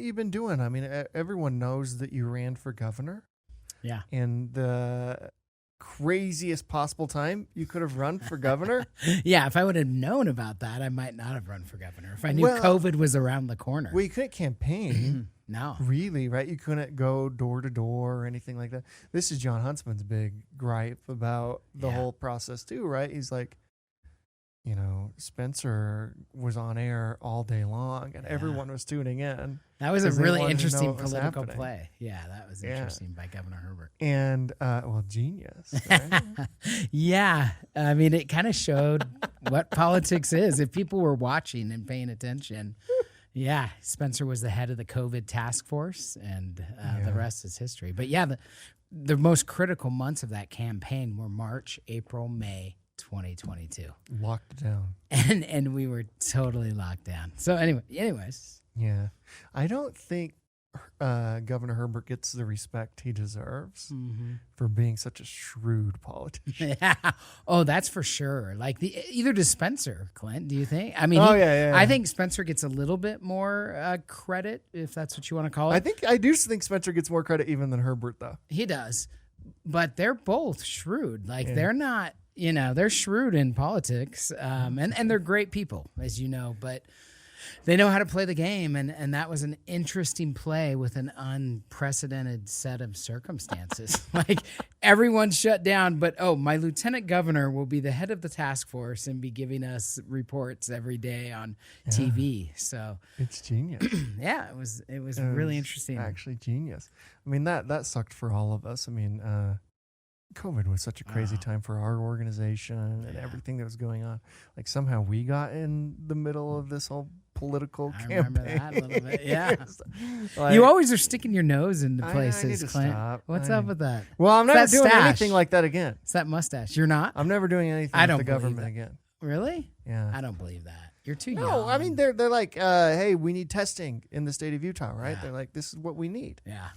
you've been doing. I mean, everyone knows that you ran for governor. Yeah. And the craziest possible time you could have run for governor. Yeah, if I would have known about that, I might not have run for governor. If I knew COVID was around the corner. Well, you couldn't campaign. No. Really, right? You couldn't go door to door or anything like that. This is John Huntsman's big gripe about the whole process too, right? He's like, Spencer was on air all day long and everyone was tuning in. That was a really interesting political play. Yeah, that was interesting by Governor Herbert. And, genius. Right? Yeah. I mean, it kind of showed what politics is. If people were watching and paying attention, yeah, Spencer was the head of the COVID task force, and the rest is history. But yeah, the most critical months of that campaign were March, April, May 2022. Locked down. And we were totally locked down. So anyways. Yeah. I don't think Governor Herbert gets the respect he deserves for being such a shrewd politician. Yeah. Oh, that's for sure. Like either does Spencer, Clint, do you think? I mean, I think Spencer gets a little bit more credit, if that's what you want to call it. I do think Spencer gets more credit even than Herbert, though. He does. But they're both shrewd. Like they're not, they're shrewd in politics. And they're great people, as you know, but they know how to play the game, and that was an interesting play with an unprecedented set of circumstances. Like everyone shut down, but my lieutenant governor will be the head of the task force and be giving us reports every day on TV. So it's genius. Yeah, it was really interesting. Actually, genius. I mean, that sucked for all of us. I mean, COVID was such a crazy time for our organization and everything that was going on. Like somehow we got in the middle of this whole political campaign. Remember that a little bit. Yeah. You always are sticking your nose into places, I need to Clint. stop. What's up with that? Well, I'm never doing stash. anything like that again. It's that mustache. You're not? I'm never doing anything with the government again. Really? Yeah. I don't believe that. You're too young. No, I mean, they're like, hey, we need testing in the state of Utah, right? Yeah. They're like, this is what we need. Yeah.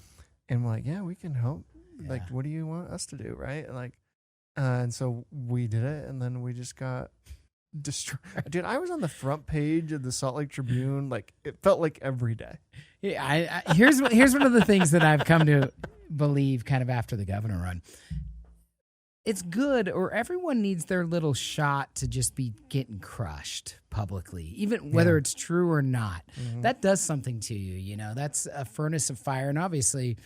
And we're like, yeah, we can help. Yeah. Like, what do you want us to do, right? And like, and so we did it, and then we just got destroyed. Dude, I was on the front page of the Salt Lake Tribune. Like, it felt like every day. Yeah, here's one of the things that I've come to believe kind of after the governor run. It's good, or everyone needs their little shot to just be getting crushed publicly, even whether it's true or not. Mm-hmm. That does something to you, That's a furnace of fire, and obviously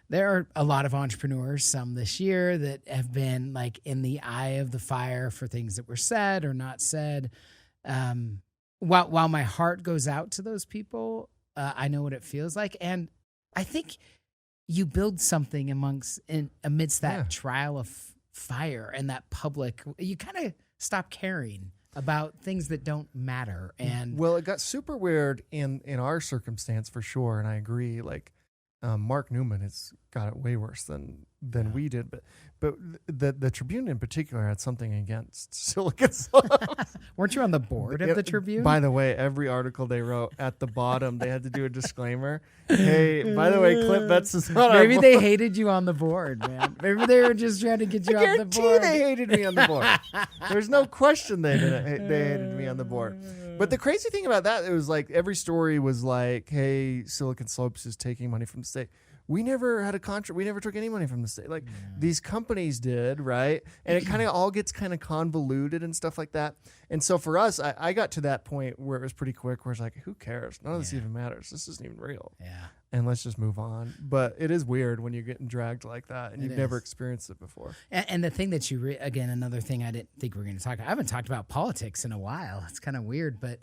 there are a lot of entrepreneurs, some this year, that have been like in the eye of the fire for things that were said or not said. While my heart goes out to those people, I know what it feels like. And I think you build something amidst that trial of fire and that public, you kind of stop caring about things that don't matter. And well, it got super weird in our circumstance for sure. And I agree, like, Mark Newman has got it way worse than we did, but the Tribune in particular had something against Silicon Slopes. Weren't you on the board of the Tribune? By the way, every article they wrote at the bottom, they had to do a disclaimer. Hey, by the way, Clint Betts is not Maybe they hated you on the board, man. Maybe they were just trying to get you on the board. They hated me on the board. There's no question they hated me on the board. But the crazy thing about that, it was like every story was like, hey, Silicon Slopes is taking money from the state. We never had a contract. We never took any money from the state. Like these companies did, right? And it kind of all gets kind of convoluted and stuff like that. And so for us, I got to that point where it was pretty quick, where it's like, who cares? None of this even matters. This isn't even real. Yeah. And let's just move on. But it is weird when you're getting dragged like that and you've never experienced it before. And the thing that again, another thing I didn't think we were going to talk about. I haven't talked about politics in a while. It's kind of weird, but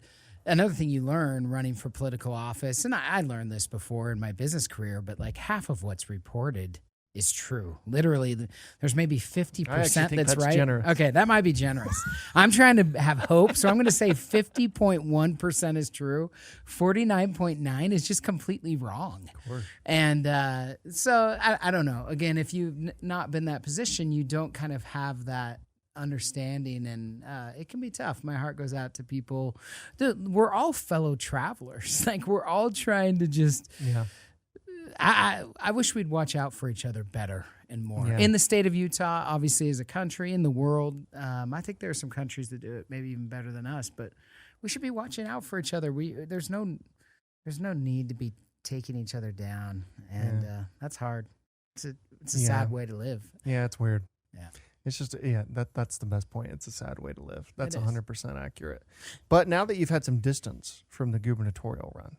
another thing you learn running for political office, and I learned this before in my business career, but like half of what's reported is true. Literally, there's maybe 50% that's right. Generous. Okay, that might be generous. I'm trying to have hope, so I'm going to say 50.1% is true. 49.9 is just completely wrong. Of course. And so I don't know. Again, if you've not been in that position, you don't kind of have that understanding, and it can be tough. My heart goes out to people. We're all fellow travelers. Like we're all trying to just. Yeah. I wish we'd watch out for each other better and more in the state of Utah. Obviously, as a country, in the world, I think there are some countries that do it maybe even better than us. But we should be watching out for each other. There's no need to be taking each other down, and that's hard. It's a sad way to live. Yeah, it's weird. Yeah. It's just, that's the best point. It's a sad way to live. That's 100% accurate. But now that you've had some distance from the gubernatorial run,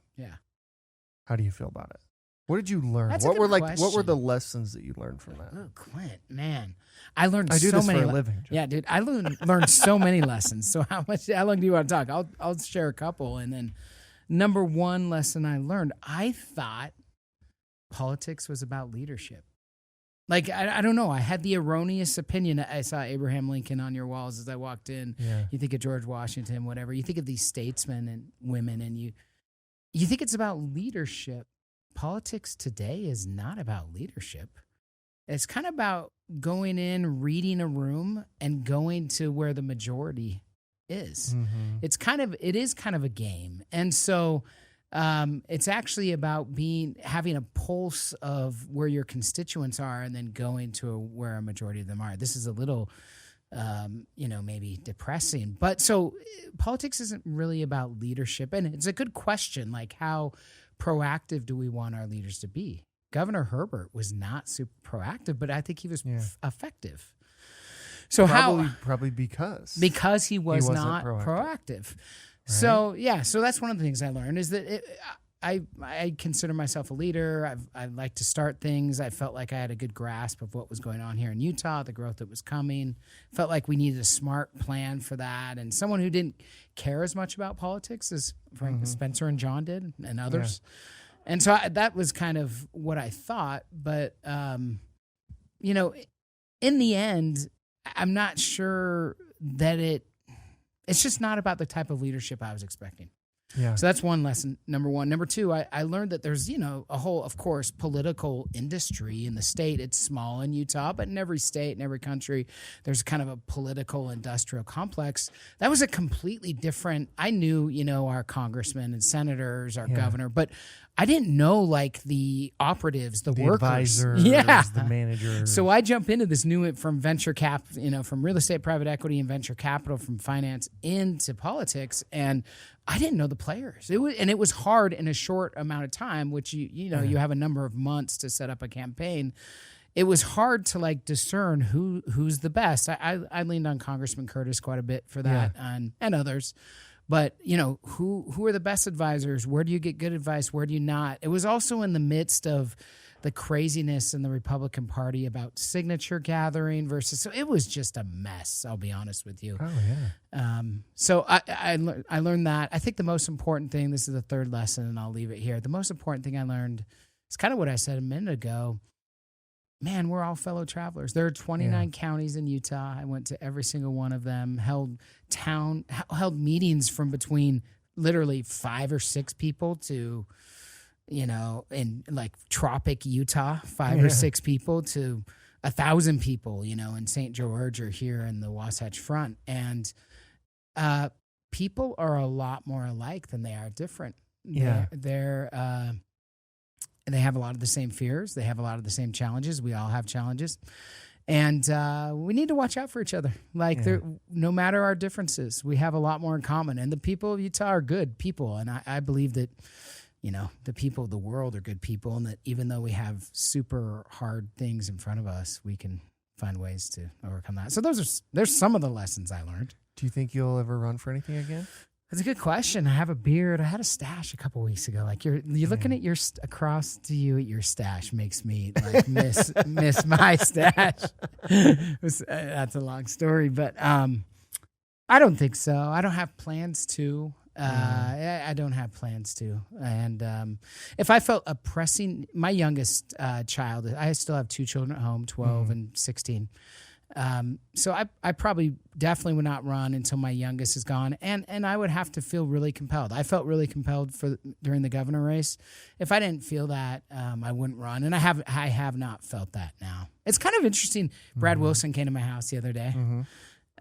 how do you feel about it? What did you learn? That's what a good what were the lessons that you learned from that? Oh, Clint, man, I learned I do so this many. for a living. Jeff. Yeah, dude, I learned so many lessons. So how long do you want to talk? I'll share a couple. And then number one lesson I learned, I thought politics was about leadership. Like, I don't know. I had the erroneous opinion. I saw Abraham Lincoln on your walls as I walked in. Yeah. You think of George Washington, whatever. You think of these statesmen and women, and you think it's about leadership. Politics today is not about leadership. It's kind of about going in, reading a room, and going to where the majority is. Mm-hmm. It is kind of a game. And so it's actually about having a pulse of where your constituents are and then going to where a majority of them are. This is a little, maybe depressing. But so politics isn't really about leadership. And it's a good question, like how proactive do we want our leaders to be? Governor Herbert was not super proactive, but I think he was effective. So probably because he was not proactive. Right? So that's one of the things I learned is that I consider myself a leader. I like to start things. I felt like I had a good grasp of what was going on here in Utah, the growth that was coming. Felt like we needed a smart plan for that, and someone who didn't care as much about politics as Frank Spencer and John did, and others. Yeah. And so that was kind of what I thought. But in the end, I'm not sure that it's just not about the type of leadership I was expecting. Yeah. So that's one lesson, number one. Number two, I learned that there's, a whole, of course, political industry in the state. It's small in Utah, but in every state, in every country, there's kind of a political industrial complex. That was a completely different, I knew, our congressmen and senators, our governor, but I didn't know like the operatives, the workers, advisors, the managers. So I jump into this new from venture cap, from real estate, private equity, and venture capital, from finance into politics, and I didn't know the players. It was hard in a short amount of time, which you have a number of months to set up a campaign. It was hard to like discern who's the best. I leaned on Congressman Curtis quite a bit for that, and others. But, who are the best advisors? Where do you get good advice? Where do you not? It was also in the midst of the craziness in the Republican Party about signature gathering versus. So it was just a mess, I'll be honest with you. Oh, yeah. So I learned that. I think the most important thing, this is the third lesson, and I'll leave it here. The most important thing I learned is kind of what I said a minute ago. Man, we're all fellow travelers. There are 29 counties in Utah. I went to every single one of them, held meetings from between literally 5 or 6 people to, in like tropic Utah, 5 or 6 people to 1,000 people, in St. George or here in the Wasatch Front. And people are a lot more alike than they are different. Yeah. They have a lot of the same fears. They have a lot of the same challenges. We all have challenges. And we need to watch out for each other. Like, no matter our differences, we have a lot more in common. And the people of Utah are good people. And I believe that, the people of the world are good people. And that even though we have super hard things in front of us, we can find ways to overcome that. So there's some of the lessons I learned. Do you think you'll ever run for anything again? That's a good question. I have a beard. I had a stash a couple weeks ago. Like you're looking at across to you at your stash makes me like miss my stash. That's a long story, but I don't think so. I don't have plans to. I don't have plans to. And if I felt a pressing, my youngest child, I still have 2 children at home, 12 and 16. So I probably definitely would not run until my youngest is gone, and I would have to feel really compelled. I felt really compelled during the governor race. If I didn't feel that, I wouldn't run, and I have not felt that now. It's kind of interesting. Brad Wilson came to my house the other day.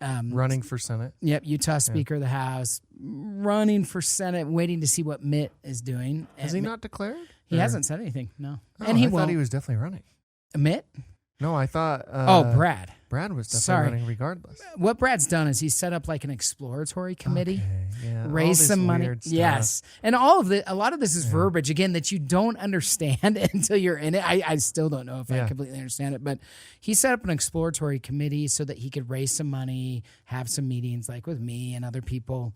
Running for Senate. Yep, Utah Speaker of the House, running for Senate, waiting to see what Mitt is doing. Has he not declared? He hasn't said anything, no. Oh, and I thought he was definitely running. Mitt? No, I thought... Brad. Brad was definitely running regardless. What Brad's done is he's set up like an exploratory committee, All raise this some money. weird stuff. Yes. And a lot of this is verbiage, again, that you don't understand until you're in it. I still don't know if I completely understand it, but he set up an exploratory committee so that he could raise some money, have some meetings like with me and other people,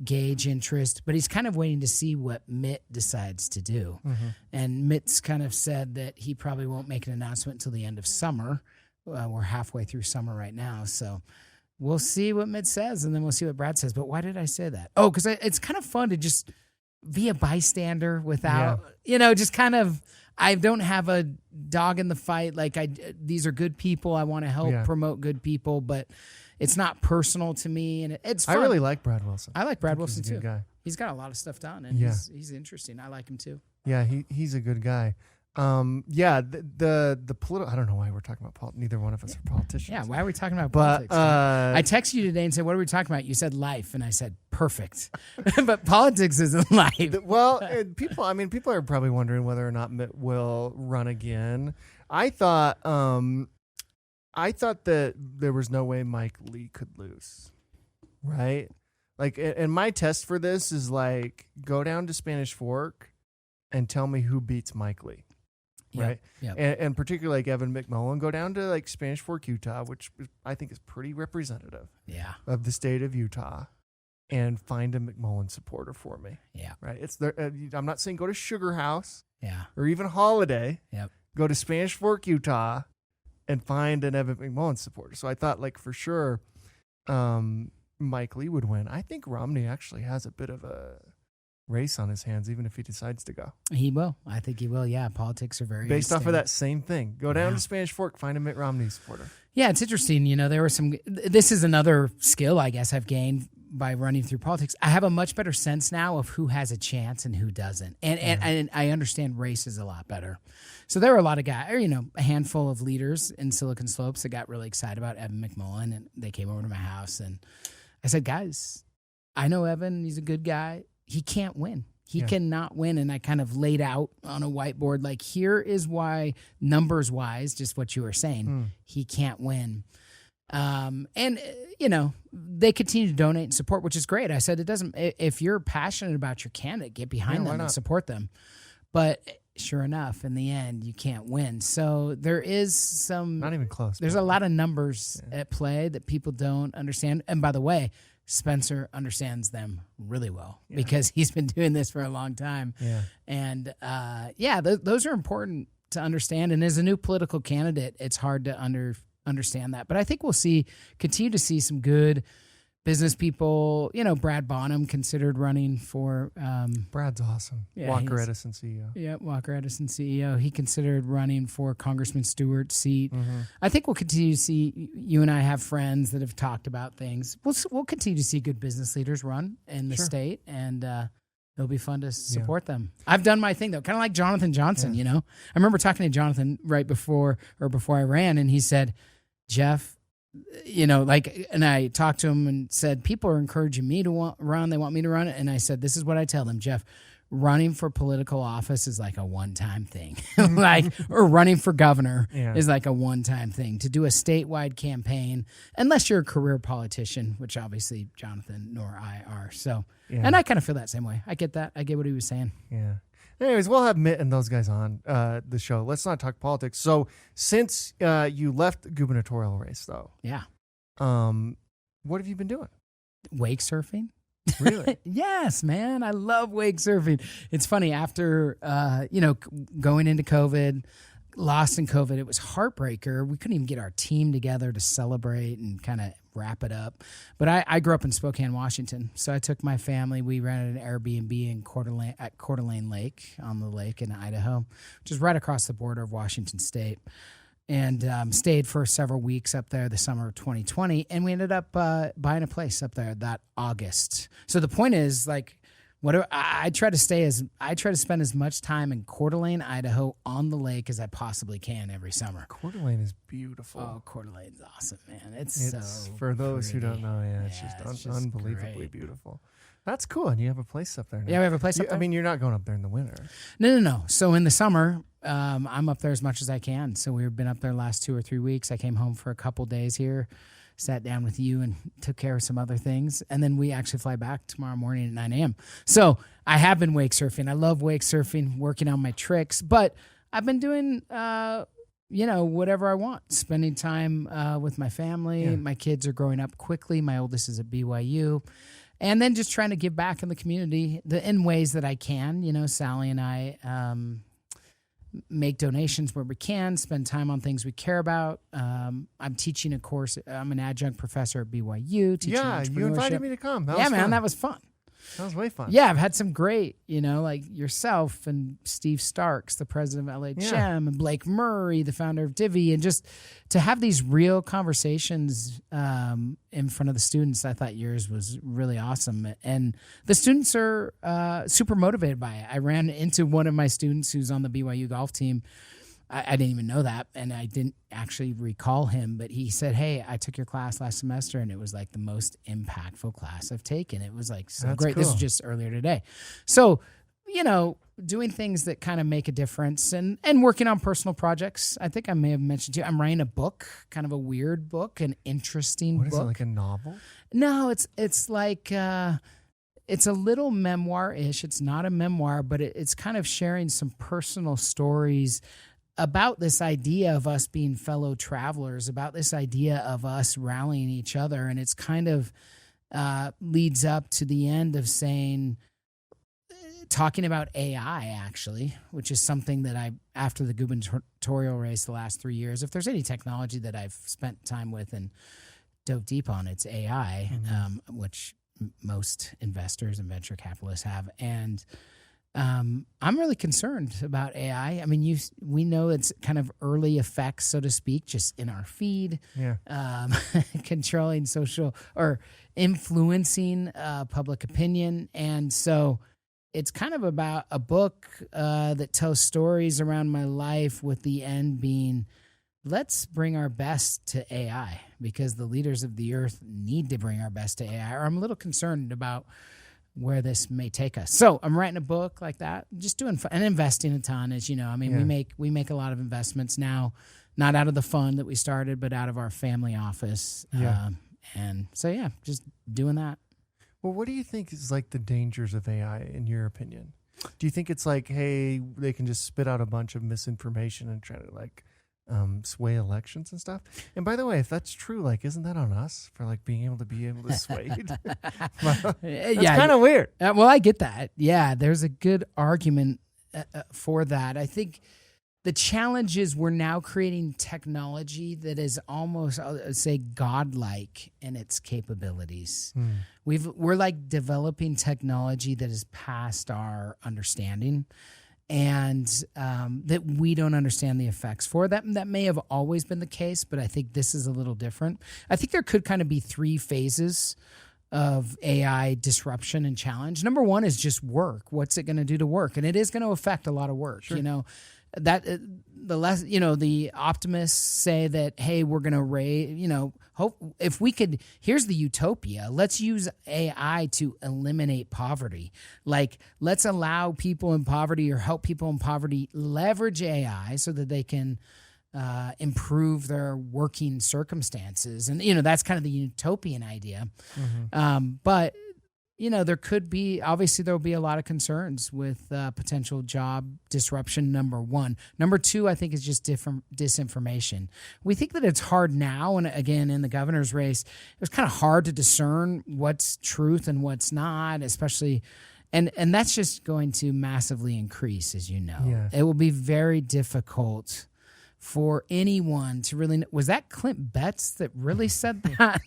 gauge interest, but he's kind of waiting to see what Mitt decides to do. And Mitt's kind of said that he probably won't make an announcement until the end of summer. We're halfway through summer right now, so we'll see what Mitt says, and then we'll see what Brad says. But why did I say that? Oh, because it's kind of fun to just be a bystander without, just kind of, I don't have a dog in the fight. Like, these are good people. I want to help promote good people, but it's not personal to me, and it's fun. I really like Brad Wilson. I like Brad Wilson, he's a too. good guy. He's got a lot of stuff done, and he's interesting. I like him, too. Yeah, he's a good guy. The political. I don't know why we're talking about politics. Neither one of us are politicians. Yeah, why are we talking about politics? I texted you today and said, "What are we talking about?" You said life, and I said perfect, but politics isn't life. Well, people are probably wondering whether or not Mitt will run again. I thought that there was no way Mike Lee could lose, right? Like, and my test for this is like, go down to Spanish Fork and tell me who beats Mike Lee. Right. Yeah. And particularly like Evan McMullen, go down to like Spanish Fork, Utah, which I think is pretty representative of the state of Utah, and find a McMullen supporter for me. Yeah. Right. It's there. I'm not saying go to Sugar House. Yeah. Or even Holiday. Yep. Go to Spanish Fork, Utah, and find an Evan McMullen supporter. So I thought, like, for sure, Mike Lee would win. I think Romney actually has a bit of a race on his hands, even if he decides to go. He will. I think he will. Yeah, politics are very based off of that same thing. Go down to Spanish Fork, find a Mitt Romney supporter. Yeah, it's interesting. There were some. This is another skill I guess I've gained by running through politics. I have a much better sense now of who has a chance and who doesn't, and I understand races a lot better. So there were a lot of guys, a handful of leaders in Silicon Slopes that got really excited about Evan McMullen, and they came over to my house, and I said, guys, I know Evan. He's a good guy. He can't win. He cannot win. And I kind of laid out on a whiteboard, like, here is why, numbers wise, just what you were saying, he can't win. They continue to donate and support, which is great. I said, if you're passionate about your candidate, get behind them and support them. But sure enough, in the end, you can't win. So there is some, not even close. There's a lot of numbers at play that people don't understand. And by the way, Spencer understands them really well because he's been doing this for a long time. Yeah. And those are important to understand. And as a new political candidate, it's hard to understand that. But I think we'll continue to see some good business people. Brad Bonham considered running for. Brad's awesome. Yeah, Walker Edison CEO. Yeah, Walker Edison CEO. He considered running for Congressman Stewart's seat. Mm-hmm. I think we'll continue to see. You and I have friends that have talked about things. We'll continue to see good business leaders run in the state, and it'll be fun to support them. I've done my thing though, kind of like Jonathan Johnson. I remember talking to Jonathan right before I ran, and he said, Jeff. And I talked to him and said, people are encouraging me to run. They want me to run it. And I said, this is what I tell them, Jeff, running for political office is like a one-time thing. Or running for governor is like a one-time thing. To do a statewide campaign, unless you're a career politician, which obviously Jonathan nor I are. So, and I kind of feel that same way. I get that. I get what he was saying. Yeah. Anyways, we'll have Mitt and those guys on the show. Let's not talk politics. So, since you left the gubernatorial race, though, what have you been doing? Wake surfing. Really? Yes, man. I love wake surfing. It's funny, after going into COVID, lost in COVID, it was heartbreaker. We couldn't even get our team together to celebrate and kind of wrap it up. But I grew up in Spokane, Washington, so I took my family. We rented an Airbnb in at Coeur d'Alene Lake, on the lake in Idaho, which is right across the border of Washington State, and stayed for several weeks up there the summer of 2020, and we ended up buying a place up there that August. So the point is, like, I try to spend as much time in Coeur d'Alene, Idaho, on the lake as I possibly can every summer. Coeur d'Alene is beautiful. Oh, Coeur d'Alene's awesome, man. It's so for those pretty. who don't know, it's just unbelievably great. beautiful. That's cool, and you have a place up there now. Yeah, we have a place up there. I mean, you're not going up there in the winter. No. So in the summer, I'm up there as much as I can. So we've been up there the last 2 or 3 weeks. I came home for a couple days here, sat down with you and took care of some other things. And then we actually fly back tomorrow morning at 9 a.m. So I have been wake surfing. I love wake surfing, working on my tricks. But I've been doing, whatever I want, spending time with my family. Yeah. My kids are growing up quickly. My oldest is at BYU. And then just trying to give back in the community in ways that I can. You know, Sally and I make donations where we can, spend time on things we care about. I'm teaching a course. I'm an adjunct professor at BYU. Teaching entrepreneurship. You invited me to come. That was man, fun. that was fun. That was way fun. Yeah, I've had some great, like yourself and Steve Starks, the president of LHM, and Blake Murray, the founder of Divvy, and just to have these real conversations in front of the students. I thought yours was really awesome. And the students are super motivated by it. I ran into one of my students who's on the BYU golf team. I didn't even know that, and I didn't actually recall him, but he said, hey, I took your class last semester, and it was like the most impactful class I've taken. It was like so great. Cool. This was just earlier today. So, doing things that kind of make a difference and working on personal projects. I think I may have mentioned to you, I'm writing a book, kind of a weird book, an interesting book. What is it, like a novel? No, it's like... it's a little memoir-ish. It's not a memoir, but it's kind of sharing some personal stories about this idea of us being fellow travelers, about this idea of us rallying each other. And it's kind of leads up to the end of talking about AI, actually, which is something that after the gubernatorial race the last 3 years, if there's any technology that I've spent time with and dove deep on, it's AI, which most investors and venture capitalists have. And I'm really concerned about AI. I mean, we know it's kind of early effects, so to speak, just in our feed, controlling social or influencing public opinion. And so it's kind of about a book that tells stories around my life with the end being, let's bring our best to AI because the leaders of the earth need to bring our best to AI. Or I'm a little concerned about where this may take us. So I'm writing a book like that, just doing fun, and investing a ton, as you know. I mean, we make a lot of investments now, not out of the fund that we started, but out of our family office. And so, just doing that. Well, what do you think is like the dangers of AI in your opinion? Do you think it's like, hey, they can just spit out a bunch of misinformation and try to like sway elections and stuff? And by the way, if that's true, like, isn't that on us for like being able to sway? It's kind of weird. Well, I get that. Yeah, there's a good argument for that. I think the challenge is we're now creating technology that is almost, I'll say, godlike in its capabilities. We're like developing technology that is past our understanding. And that we don't understand the effects for. That may have always been the case, but I think this is a little different. I think there could kind of be 3 phases of AI disruption and challenge. Number 1 is just work. What's it going to do to work? And it is going to affect a lot of work. Sure. That the optimists say that, hey, we're going to raise, hope if we could, here's the utopia. Let's use AI to eliminate poverty. Like, let's allow people in poverty or help people in poverty leverage AI so that they can improve their working circumstances. And, that's kind of the utopian idea. But there could be, obviously there will be a lot of concerns with potential job disruption, number 1. Number 2, I think, is just different disinformation. We think that it's hard now, and again, in the governor's race, it was kind of hard to discern what's truth and what's not, especially, and that's just going to massively increase, as you know. Yeah. It will be very difficult for anyone to really know. Was that Clint Betts that really said that?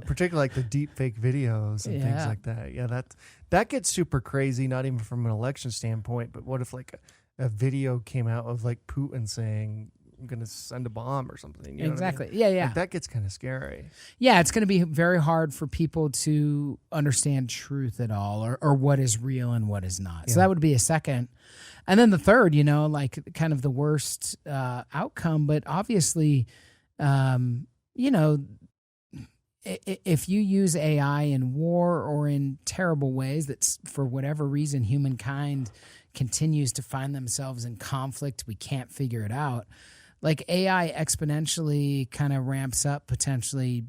Particularly like the deep fake videos and things like that. Yeah, that gets super crazy, not even from an election standpoint, but what if like a video came out of like Putin saying going to send a bomb or something. You know Exactly. what I mean? Yeah, yeah. Like, that gets kind of scary. Yeah, it's going to be very hard for people to understand truth at all, or what is real and what is not. So that would be a second. And then the third, like kind of the worst outcome, but obviously, if you use AI in war or in terrible ways that's for whatever reason humankind continues to find themselves in conflict, we can't figure it out. Like AI exponentially kind of ramps up potentially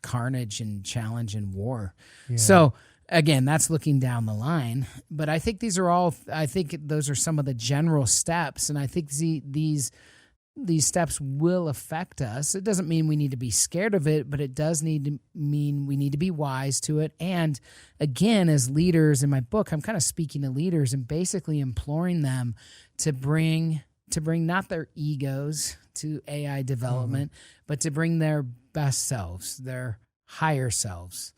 carnage and challenge and war. Yeah. So again, that's looking down the line. But I think those are some of the general steps. And I think these steps will affect us. It doesn't mean we need to be scared of it, but it does mean we need to be wise to it. And again, as leaders in my book, I'm kind of speaking to leaders and basically imploring them to bring not their egos to AI development, but to bring their best selves, their higher selves,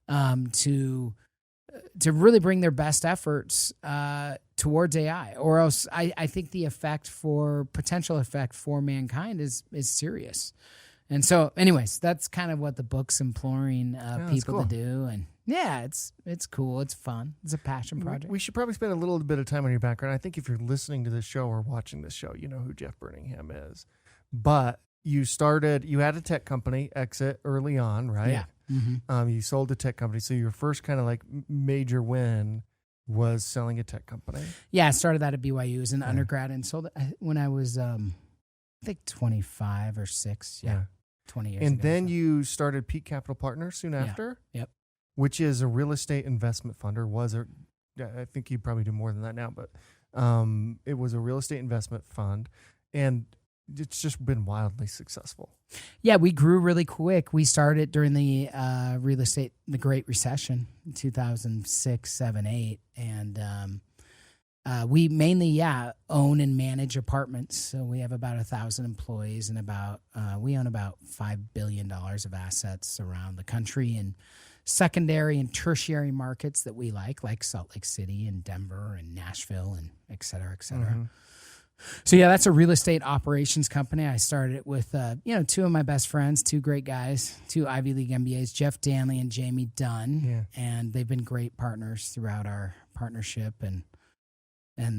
to really bring their best efforts towards AI, or else I think the potential effect for mankind is serious. And so, anyways, that's kind of what the book's imploring people to do. And yeah, it's cool. It's fun. It's a passion project. We should probably spend a little bit of time on your background. I think if you're listening to this show or watching this show, you know who Jeff Burningham is. But you had a tech company exit early on, right? Yeah. Mm-hmm. You sold a tech company. So your first kind of like major win was selling a tech company. Yeah, I started that at BYU as an undergrad and sold it when I was, I think 25 or 6. Yeah. 20 years and ago. Then you started Peak Capital Partners soon after. Yep. Which is a real estate investment fund, or was it? I think you probably do more than that now, but it was a real estate investment fund, and it's just been wildly successful. Yeah, we grew really quick. We started during the Great Recession in 2006, 7, 8. And we mainly, own and manage apartments. So we have about 1,000 employees and we own about $5 billion of assets around the country in secondary and tertiary markets that we like Salt Lake City and Denver and Nashville and et cetera, et cetera. Mm-hmm. So yeah, that's a real estate operations company. I started it with, two of my best friends, two great guys, 2 Ivy League MBAs, Jeff Danley and Jamie Dunn. Yeah. And they've been great partners throughout our partnership, and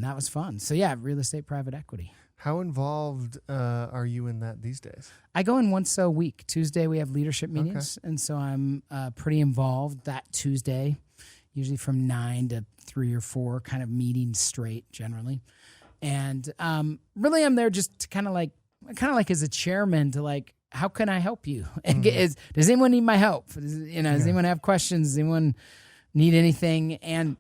that was fun. So yeah, real estate private equity. How involved are you in that these days? I go in once a week. Tuesday we have leadership meetings, and so I'm pretty involved that Tuesday, usually from 9 to 3 or 4, kind of meetings straight generally. And really, I'm there just to kind of like as a chairman to like, how can I help you? Does anyone need my help? Does anyone have questions? Does anyone need anything? And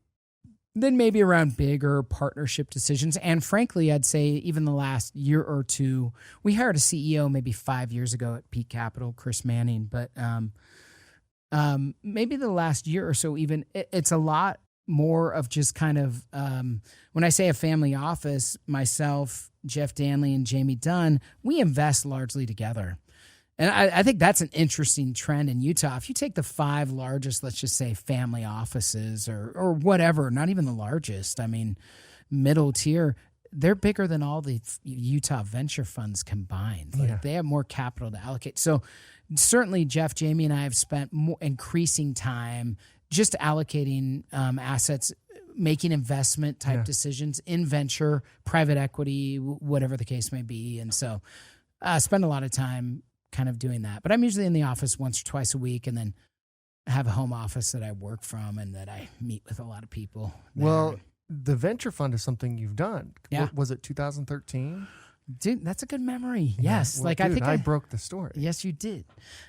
then maybe around bigger partnership decisions. And frankly, I'd say even the last year or two, we hired a CEO maybe 5 years ago at Peak Capital, Chris Manning. But maybe the last year or so, even it's a lot more of just kind of, when I say a family office, myself, Jeff Danley, and Jamie Dunn, we invest largely together. And I think that's an interesting trend in Utah. If you take the 5 largest, let's just say family offices or whatever, not even the largest, I mean, middle tier, they're bigger than all the Utah venture funds combined. Like they have more capital to allocate. So certainly Jeff, Jamie, and I have spent more increasing time just allocating assets, making investment type decisions in venture, private equity, whatever the case may be. And so I spend a lot of time kind of doing that. But I'm usually in the office once or twice a week, and then I have a home office that I work from and that I meet with a lot of people there. Well, the venture fund is something you've done. Yeah. Was it 2013? Dude, that's a good memory. Yes. Well, I think I broke the story. Yes, you did.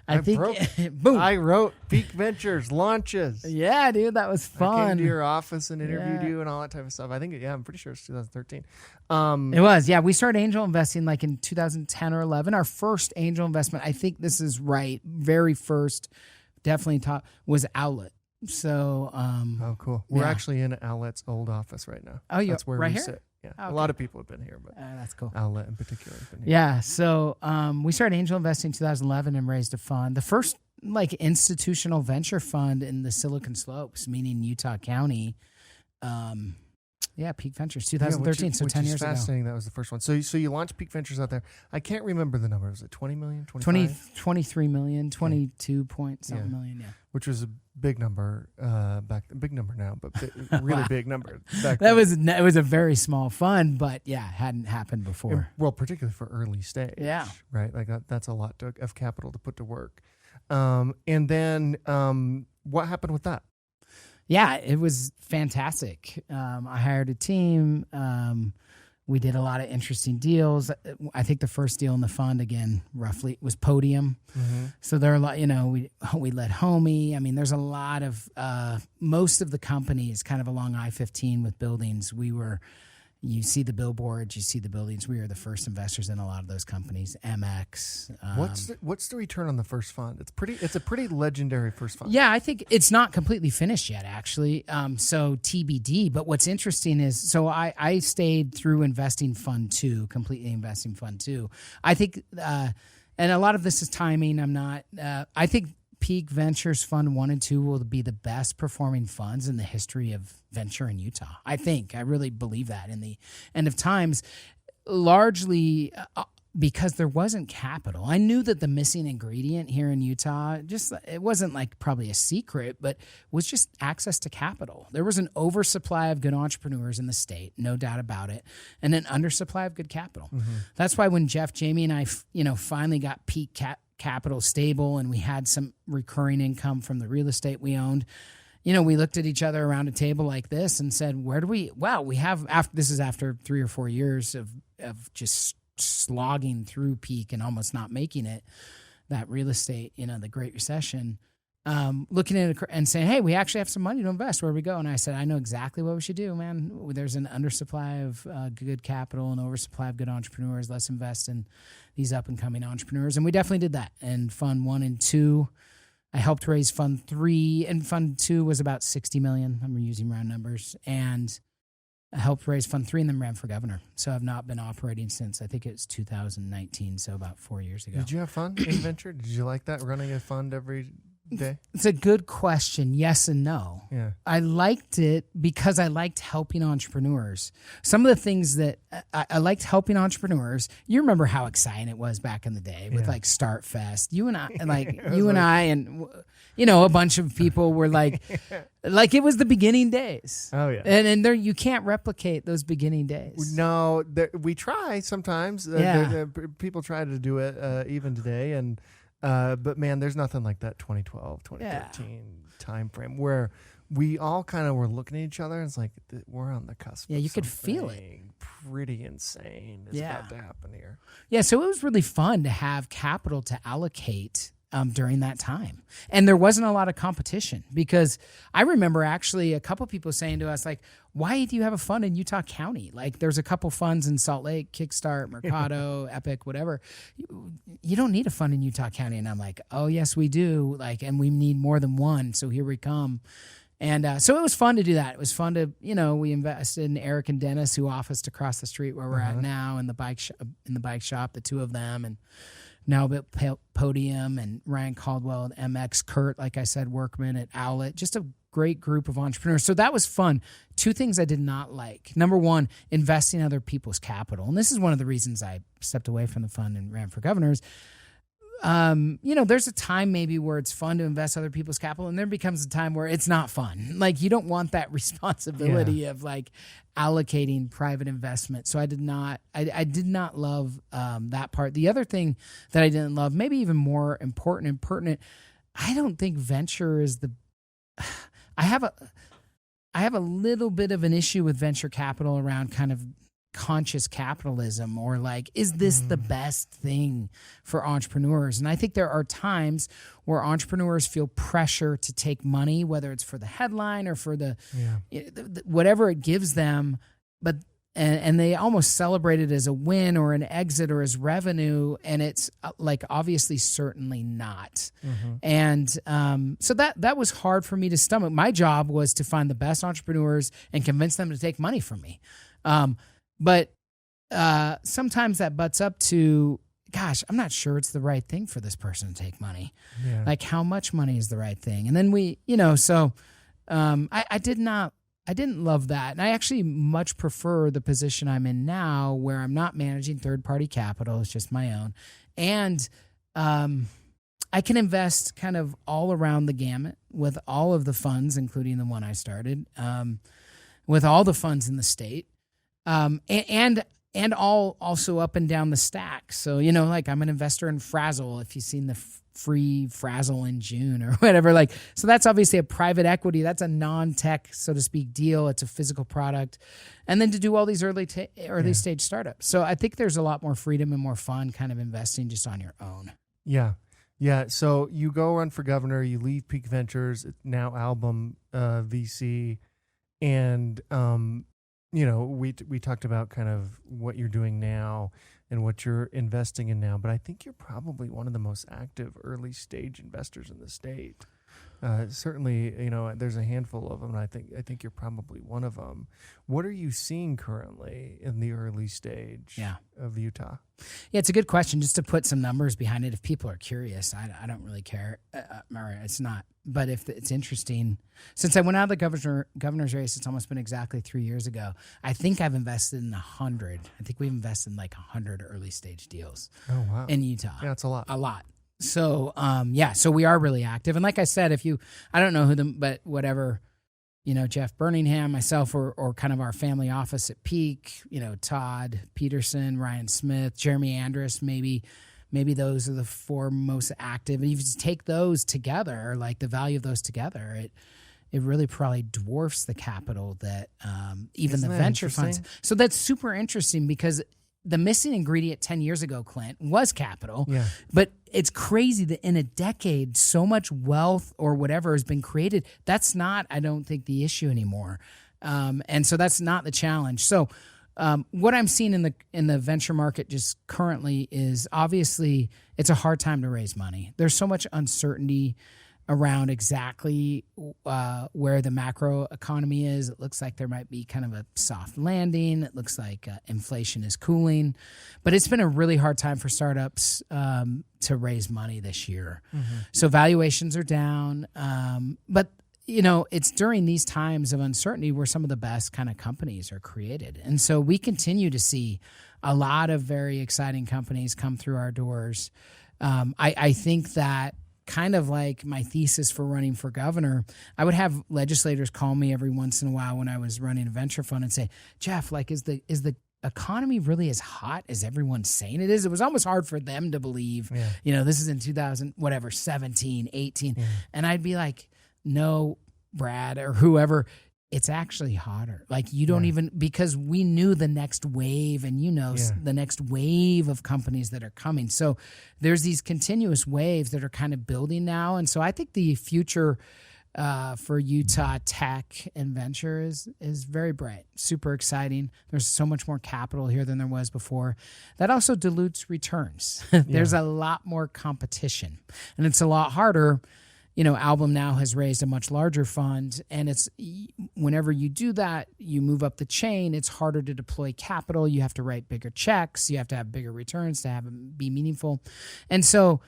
Boom. I wrote Peak Ventures launches. Yeah, dude, that was fun. I came to your office and interviewed you and all that type of stuff. I think, I'm pretty sure it's 2013. It was, yeah. We started angel investing like in 2010 or 11. Our first angel investment, I think this is right, very first, definitely top, was Outlet. So, oh, cool. We're actually in Outlet's old office right now. Oh, that's where right we here? sit. Yeah, okay. A lot of people have been here, but that's cool. Outlet in particular has been here. Yeah, so we started angel investing in 2011 and raised a fund. The first like institutional venture fund in the Silicon Slopes, meaning Utah County, Yeah, Peak Ventures, 2013, so 10 years ago. Fascinating. That was the first one. So you launched Peak Ventures out there. I can't remember the number. Was it 20 million, 25? 23 million, 22 point something million, yeah. Which was a big number back then. Big number now, but really big number back then. It was a very small fund, but yeah, hadn't happened before. Well, particularly for early stage. Yeah. Right? Like that's a lot of capital to put to work. And then what happened with that? Yeah, it was fantastic. I hired a team. We did a lot of interesting deals. I think the first deal in the fund, again, roughly, was Podium. Mm-hmm. So there are a lot, we let Homey. I mean, there's a lot of, most of the companies kind of along I-15 with buildings. You see the billboards, you see the buildings. We were the first investors in a lot of those companies. MX. What's the return on the first fund? It's a pretty legendary first fund. Yeah, I think it's not completely finished yet, actually. So TBD. But what's interesting is, so I stayed through investing fund 2, completely investing fund 2. I think, and a lot of this is timing. I think Peak Ventures Fund 1 and 2 will be the best performing funds in the history of venture in Utah. I really believe that in the end of times, largely because there wasn't capital. I knew that the missing ingredient here in Utah, it wasn't like probably a secret, but was just access to capital. There was an oversupply of good entrepreneurs in the state, no doubt about it, and an undersupply of good capital. Mm-hmm. That's why when Jeff, Jamie, and I, finally got Peak Capital stable and we had some recurring income from the real estate we owned, we looked at each other around a table like this and said, we have, this is after 3 or 4 years of just slogging through Peak and almost not making it, that real estate, the Great Recession, looking at it and saying, hey, we actually have some money to invest. Where do we go? And I said, I know exactly what we should do, man. There's an undersupply of good capital and oversupply of good entrepreneurs. Let's invest in these up-and-coming entrepreneurs. And we definitely did that. And Fund 1 and 2, I helped raise Fund 3, and Fund 2 was about $60 million. I'm using round numbers. And I helped raise Fund 3 and then ran for governor. So I've not been operating since, I think it was 2019, so about 4 years ago. Did you have fun in venture? Did you like that, running a fund every day? It's a good question. Yes and no. Yeah. I liked it because I liked helping entrepreneurs. Some of the things that I liked helping entrepreneurs. You remember how exciting it was back in the day with like Start Fest. You and I, and a bunch of people were like it was the beginning days. Oh yeah. And there you can't replicate those beginning days. No, we try sometimes. People try to do it even today, and. But man, there's nothing like that 2012, 2013 time frame where we all kind of were looking at each other and it's like, we're on the cusp. Yeah, you could feel it. Pretty insane is about to happen here. Yeah, so it was really fun to have capital to allocate during that time. And there wasn't a lot of competition because I remember actually a couple people saying to us, like, why do you have a fund in Utah County? Like there's a couple funds in Salt Lake, Kickstart, Mercado, Epic, whatever. You don't need a fund in Utah County. And I'm like, oh yes, we do. And we need more than one. So here we come. And so it was fun to do that. It was fun to, we invested in Eric and Dennis, who officed across the street where we're at now, in the bike shop, the two of them, and now built Podium, and Ryan Caldwell at MX, Kurt, like I said, Workman at Owlet, just a great group of entrepreneurs. So that was fun. 2 things I did not like. Number 1, investing other people's capital. And this is one of the reasons I stepped away from the fund and ran for governors. There's a time maybe where it's fun to invest other people's capital, and there becomes a time where it's not fun. Like you don't want that responsibility of like allocating private investment. So I did not love that part. The other thing that I didn't love, maybe even more important and pertinent, I don't think venture is I have a little bit of an issue with venture capital around kind of conscious capitalism, or like, is this the best thing for entrepreneurs? And I think there are times where entrepreneurs feel pressure to take money, whether it's for the headline or for the whatever it gives them, but and they almost celebrate it as a win or an exit or as revenue, and it's like obviously certainly not. And so that was hard for me to stomach. My job was to find the best entrepreneurs and convince them to take money from me. But sometimes that butts up to, gosh, I'm not sure it's the right thing for this person to take money. Yeah. Like how much money is the right thing? And then I I didn't love that. And I actually much prefer the position I'm in now where I'm not managing third-party capital. It's just my own. And I can invest kind of all around the gamut with all of the funds, including the one I started, with all the funds in the state, and all also up and down the stack. So, like I'm an investor in Frazzle, if you've seen the free Frazzle in June or whatever. So that's obviously a private equity. That's a non-tech, so to speak, deal. It's a physical product. And then to do all these early stage startups. So I think there's a lot more freedom and more fun kind of investing just on your own. Yeah. Yeah. So you go run for governor, you leave Peak Ventures, now Album VC. And, we talked about kind of what you're doing now and what you're investing in now, but I think you're probably one of the most active early stage investors in the state. Certainly, there's a handful of them, and I think you're probably one of them. What are you seeing currently in the early stage of Utah? Yeah, it's a good question. Just to put some numbers behind it, if people are curious, I don't really care. It's not. But if it's interesting, since I went out of the governor's race, it's almost been exactly 3 years ago. I think I've invested in 100. I think we've invested in 100 early stage deals. Oh, wow. In Utah. Yeah, it's a lot. A lot. So, so we are really active. And like I said, I don't know but whatever, Jeff Burningham, myself, or kind of our family office at Peak, Todd Peterson, Ryan Smith, Jeremy Andrus, maybe those are the four most active. And if you take those together, the value of those together, it really probably dwarfs the capital that even the venture funds. So that's super interesting because the missing ingredient 10 years ago, Clint, was capital. Yeah. But it's crazy that in a decade, so much wealth or whatever has been created. That's not, I don't think, the issue anymore. And so that's not the challenge. So what I'm seeing in the venture market just currently is obviously it's a hard time to raise money. There's so much uncertainty around exactly where the macro economy is. It looks like there might be kind of a soft landing. It looks like inflation is cooling. But it's been a really hard time for startups to raise money this year. Mm-hmm. So valuations are down. But, it's during these times of uncertainty where some of the best kind of companies are created. And so we continue to see a lot of very exciting companies come through our doors. I think that kind of like my thesis for running for governor, I would have legislators call me every once in a while when I was running a venture fund and say, Jeff, is the economy really as hot as everyone's saying it is? It was almost hard for them to believe, this is in 17, 18. Yeah. And I'd be like, no, Brad or whoever, it's actually hotter. You don't even, because we knew the next wave and the next wave of companies that are coming. So there's these continuous waves that are kind of building now. And so I think the future for Utah tech and venture is very bright, super exciting. There's so much more capital here than there was before. That also dilutes returns. There's a lot more competition and it's a lot harder. Album now has raised a much larger fund, and it's whenever you do that, you move up the chain. It's harder to deploy capital. You have to write bigger checks. You have to have bigger returns to have them be meaningful, and so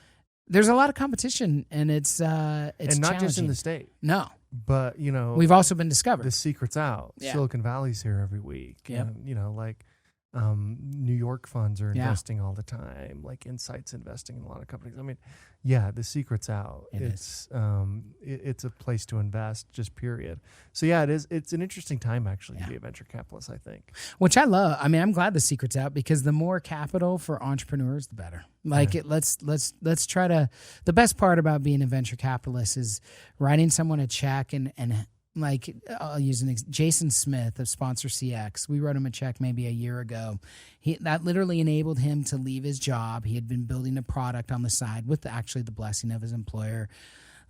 there's a lot of competition, and it's and not just in the state. No, but we've also been discovered. The secret's out. Yeah. Silicon Valley's here every week. Yep. And, New York funds are investing all the time, Insight's investing in a lot of companies. I mean, the secret's out. It's a place to invest, just period. So it is. It's an interesting time actually to be a venture capitalist, I think. Which I love. I mean, I'm glad the secret's out because the more capital for entrepreneurs, the better. Let's try to. The best part about being a venture capitalist is writing someone a check and I'll use Jason Smith of Sponsor CX. We wrote him a check maybe a year ago. That literally enabled him to leave his job. He had been building a product on the side with actually the blessing of his employer,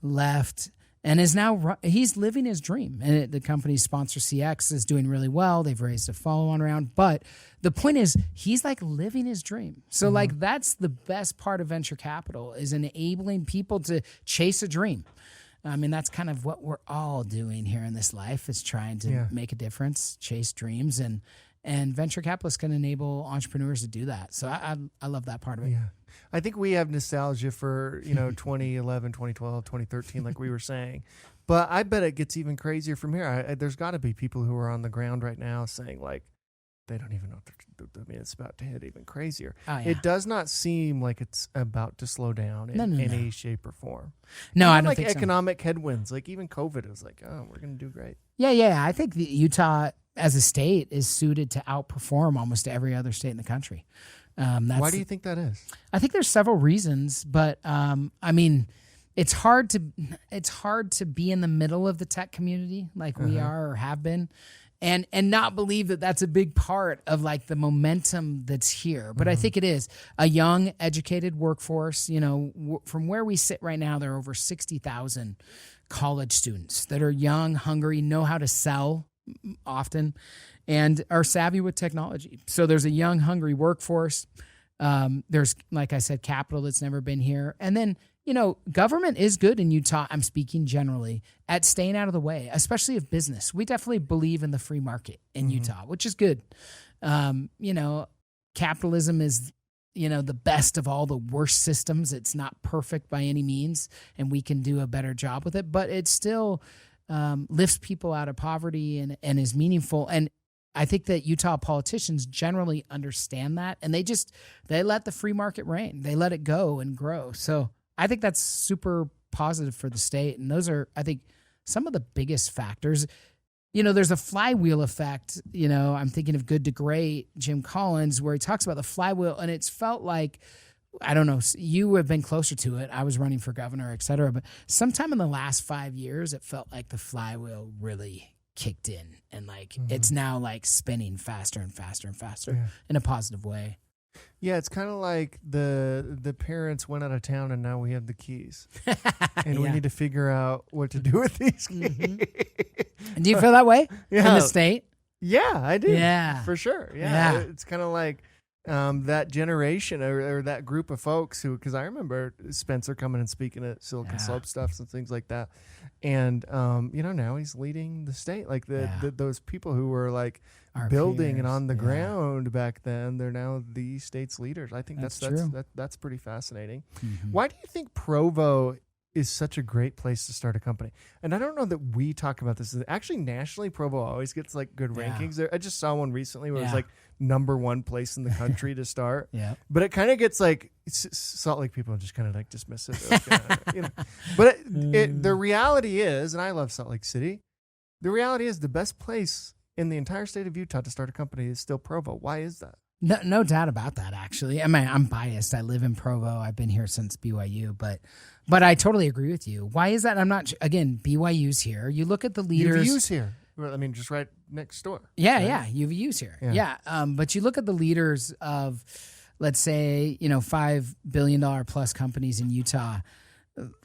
left, and is now he's living his dream. And the company's Sponsor CX is doing really well. They've raised a follow-on round. But the point is he's living his dream. So that's the best part of venture capital is enabling people to chase a dream. I mean, that's kind of what we're all doing here in this life is trying to make a difference, chase dreams, and venture capitalists can enable entrepreneurs to do that. So I love that part of it. Yeah. I think we have nostalgia for, 2011, 2012, 2013, like we were saying. But I bet it gets even crazier from here. There's got to be people who are on the ground right now saying, like, they don't even know it's about to hit even crazier. Oh, yeah. It does not seem like it's about to slow down in any shape or form. No, even I don't like think economic headwinds, like even COVID is like, oh, we're going to do great. Yeah. I think Utah as a state is suited to outperform almost every other state in the country. Why do you think that is? I think there's several reasons, but I mean, it's hard to be in the middle of the tech community like we are or have been. And not believe that that's a big part of like the momentum that's here. But I think it is a young, educated workforce. From where we sit right now, there are over 60,000 college students that are young, hungry, know how to sell often, and are savvy with technology. So there's a young, hungry workforce. There's, like I said, capital that's never been here. And then, government is good in Utah, I'm speaking generally, at staying out of the way, especially of business. We definitely believe in the free market in Utah, which is good. Capitalism is, the best of all the worst systems. It's not perfect by any means, and we can do a better job with it, but it still lifts people out of poverty and is meaningful. And I think that Utah politicians generally understand that, and they let the free market reign. They let it go and grow. So I think that's super positive for the state. And those are, I think, some of the biggest factors. There's a flywheel effect. I'm thinking of Good to Great, Jim Collins, where he talks about the flywheel. And it's felt like, I don't know, you have been closer to it. I was running for governor, et cetera. But sometime in the last 5 years, it felt like the flywheel really kicked in. And like it's now like spinning faster and faster and faster in a positive way. Yeah, it's kind of like the parents went out of town and now we have the keys. And we need to figure out what to do with these keys. Do you feel that way in the state? Yeah, I do. Yeah. For sure. Yeah. It's kind of like that generation or that group of folks who, because I remember Spencer coming and speaking at Silicon Slope stuff and things like that. And, now he's leading the state. Like those people who were like our building peers. And on the ground back then, they're now the state's leaders. I think that's pretty fascinating. Mm-hmm. Why do you think Provo is such a great place to start a company? And I don't know that we talk about this. Actually, nationally, Provo always gets like good rankings. I just saw one recently where it was like #1 place in the country to start. Yeah. But it kind of gets like Salt Lake people just kind of like dismiss it. But the reality is, and I love Salt Lake City, the reality is the best place in the entire state of Utah to start a company is still Provo. Why is that? No doubt about that, actually. I mean, I'm biased. I live in Provo. I've been here since BYU, but I totally agree with you. Why is that? I'm not, again, BYU's here. You look at the leaders. UVU's here. I mean, just right next door. Yeah, right? yeah. UVU's here. Yeah. But you look at the leaders of, let's say, $5 billion plus companies in Utah.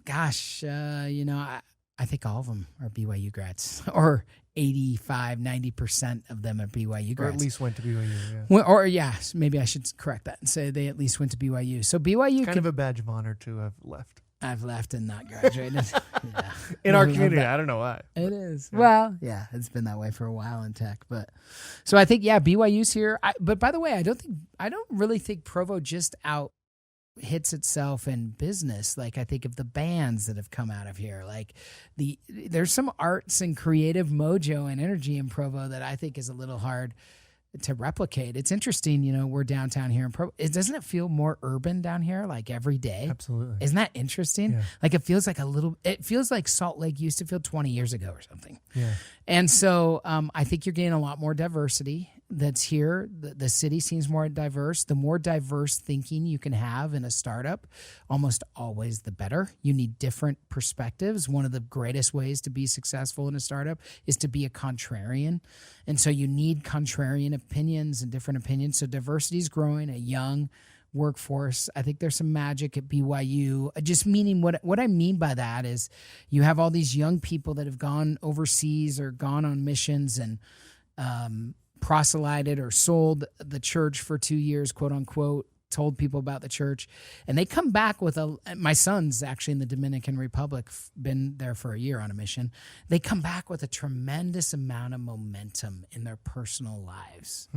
Gosh, I think all of them are BYU grads, or 85-90% of them are BYU grads. Or at least went to BYU, yeah. Maybe I should correct that and say they at least went to BYU. So BYU kind of a badge of honor to have left. I've left and not graduated. In our community, I don't know why. It is. Yeah. Well, yeah, it's been that way for a while in tech. But so I think, BYU's here. But by the way, I don't really think Provo just hits itself in business. Like, I think of the bands that have come out of here. Like there's some arts and creative mojo and energy in Provo that I think is a little hard to replicate. It's interesting, we're downtown here in Provo. Doesn't it feel more urban down here, like every day? Absolutely. Isn't that interesting? Yeah. Like it feels like Salt Lake used to feel 20 years ago or something. Yeah. And so I think you're getting a lot more diversity that's here. The city seems more diverse. The more diverse thinking you can have in a startup, almost always the better. You need different perspectives. One of the greatest ways to be successful in a startup is to be a contrarian. And so you need contrarian opinions and different opinions. So diversity is growing, a young workforce. I think there's some magic at BYU. Just meaning what I mean by that is you have all these young people that have gone overseas or gone on missions and proselyted or sold the church for 2 years, quote unquote, told people about the church, and they come back with my son's actually in the Dominican Republic, been there for a year on a mission. They come back with a tremendous amount of momentum in their personal lives.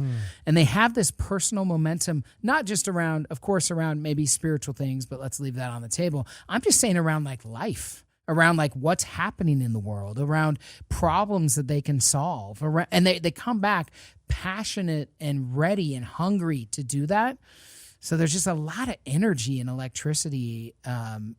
And they have this personal momentum, not just around, of course, around maybe spiritual things, but let's leave that on the table. I'm just saying around like life, around like what's happening in the world, around problems that they can solve. And they come back passionate and ready and hungry to do that. So there's just a lot of energy and electricity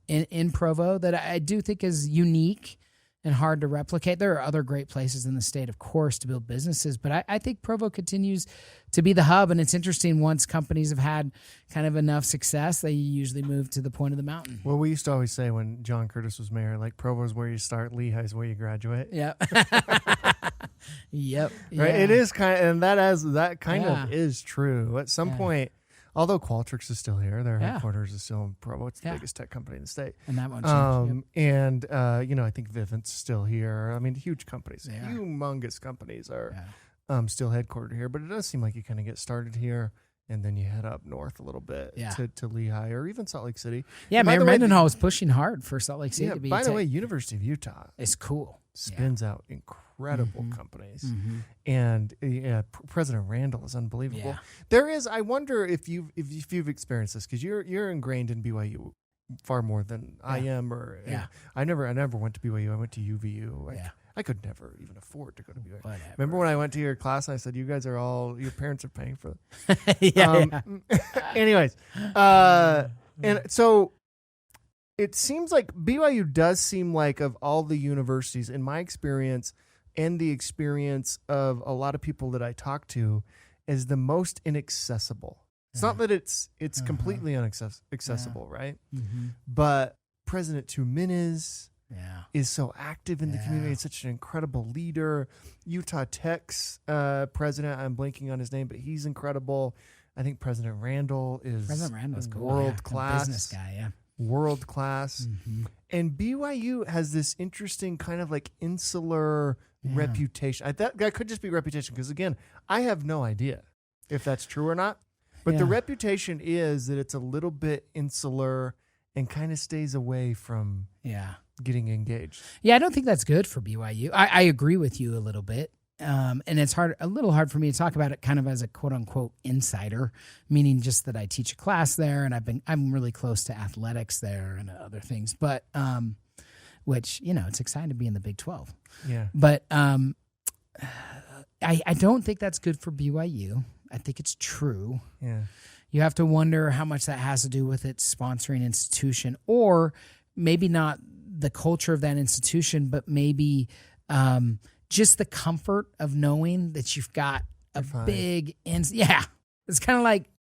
in Provo that I do think is unique and hard to replicate. There are other great places in the state, of course, to build businesses, but I think Provo continues to be the hub. And it's interesting, once companies have had kind of enough success, they usually move to the point of the mountain. Well, we used to always say when John Curtis was mayor, like Provo's where you start, Lehigh's where you graduate. Yeah. Yep. Right. Yeah. It is and that kind of is true. At some point, although Qualtrics is still here, their headquarters is still in Provo. It's the biggest tech company in the state. And that won't change. And I think Vivint's still here. I mean, huge companies, humongous companies are still headquartered here. But it does seem like you kind of get started here, and then you head up north a little bit to Lehigh or even Salt Lake City. Yeah, Mayor Mendenhall is pushing hard for Salt Lake City to be. By the way, University of Utah is cool. Spins out incredible companies, and President Randall is unbelievable. Yeah. There is, I wonder if you've experienced this, because you're ingrained in BYU far more than I am. I never went to BYU. I went to UVU. I could never even afford to go to BYU. Whatever. Remember when I went to your class and I said, "You guys are all your parents are paying for it." Anyways, and so. It seems like BYU does seem like, of all the universities, in my experience and the experience of a lot of people that I talk to, is the most inaccessible. It's not that it's completely inaccessible, right? But President Tuminez is so active in the community. It's such an incredible leader. Utah Tech's president, I'm blanking on his name, but he's incredible. I think President Randall is cool. World class. Business guy, world class. And BYU has this interesting kind of like insular reputation. That could just be reputation, because again, I have no idea if that's true or not, but the reputation is that it's a little bit insular and kind of stays away from getting engaged. Yeah, I don't think that's good for BYU. I agree with you a little bit. And it's a little hard for me to talk about it kind of as a quote unquote insider, meaning just that I teach a class there and I'm really close to athletics there and other things, but, which, it's exciting to be in the Big 12. Yeah. But, I don't think that's good for BYU. I think it's true. Yeah. You have to wonder how much that has to do with its sponsoring institution, or maybe not the culture of that institution, but maybe, just the comfort of knowing that you've got a big, it's kind of like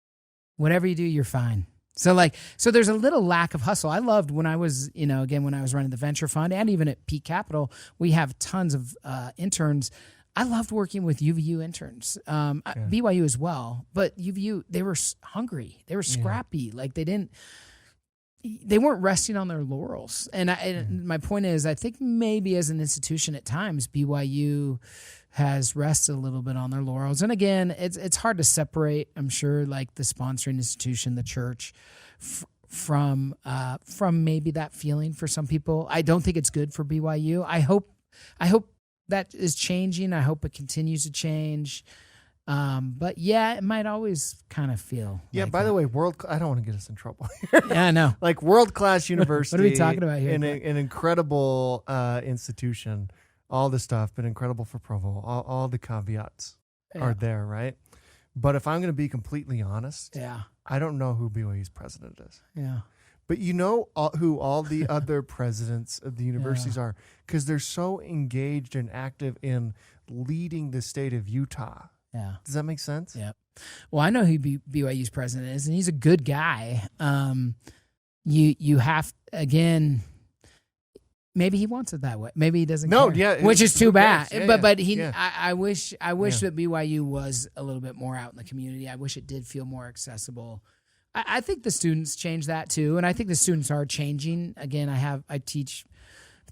whatever you do, you're fine. So there's a little lack of hustle. I loved when I was, when I was running the venture fund, and even at Peak Capital, we have tons of interns. I loved working with UVU interns, BYU as well, but UVU, they were hungry. They were scrappy. Like they weren't resting on their laurels. And my point is, I think maybe as an institution at times, BYU has rested a little bit on their laurels. And again, it's hard to separate, I'm sure, like the sponsoring institution, the church, from maybe that feeling for some people. I don't think it's good for BYU. I hope that is changing. I hope it continues to change. But it might always kind of feel. Yeah. Like by the way, I don't want to get us in trouble here. Yeah, I know. Like world-class university. What are we talking about here? An incredible institution. All the stuff, but incredible for Provo. All the caveats are there, right? But if I'm going to be completely honest, I don't know who BYU's president is. Yeah. But you know who all the other presidents of the universities are, because they're so engaged and active in leading the state of Utah. Yeah. Does that make sense? Yeah. Well, I know who BYU's president is, and he's a good guy. You have, again, maybe he wants it that way. Maybe he doesn't care. Which is too bad. But I wish that BYU was a little bit more out in the community. I wish it did feel more accessible. I think the students change that too, and I think the students are changing. Again, I teach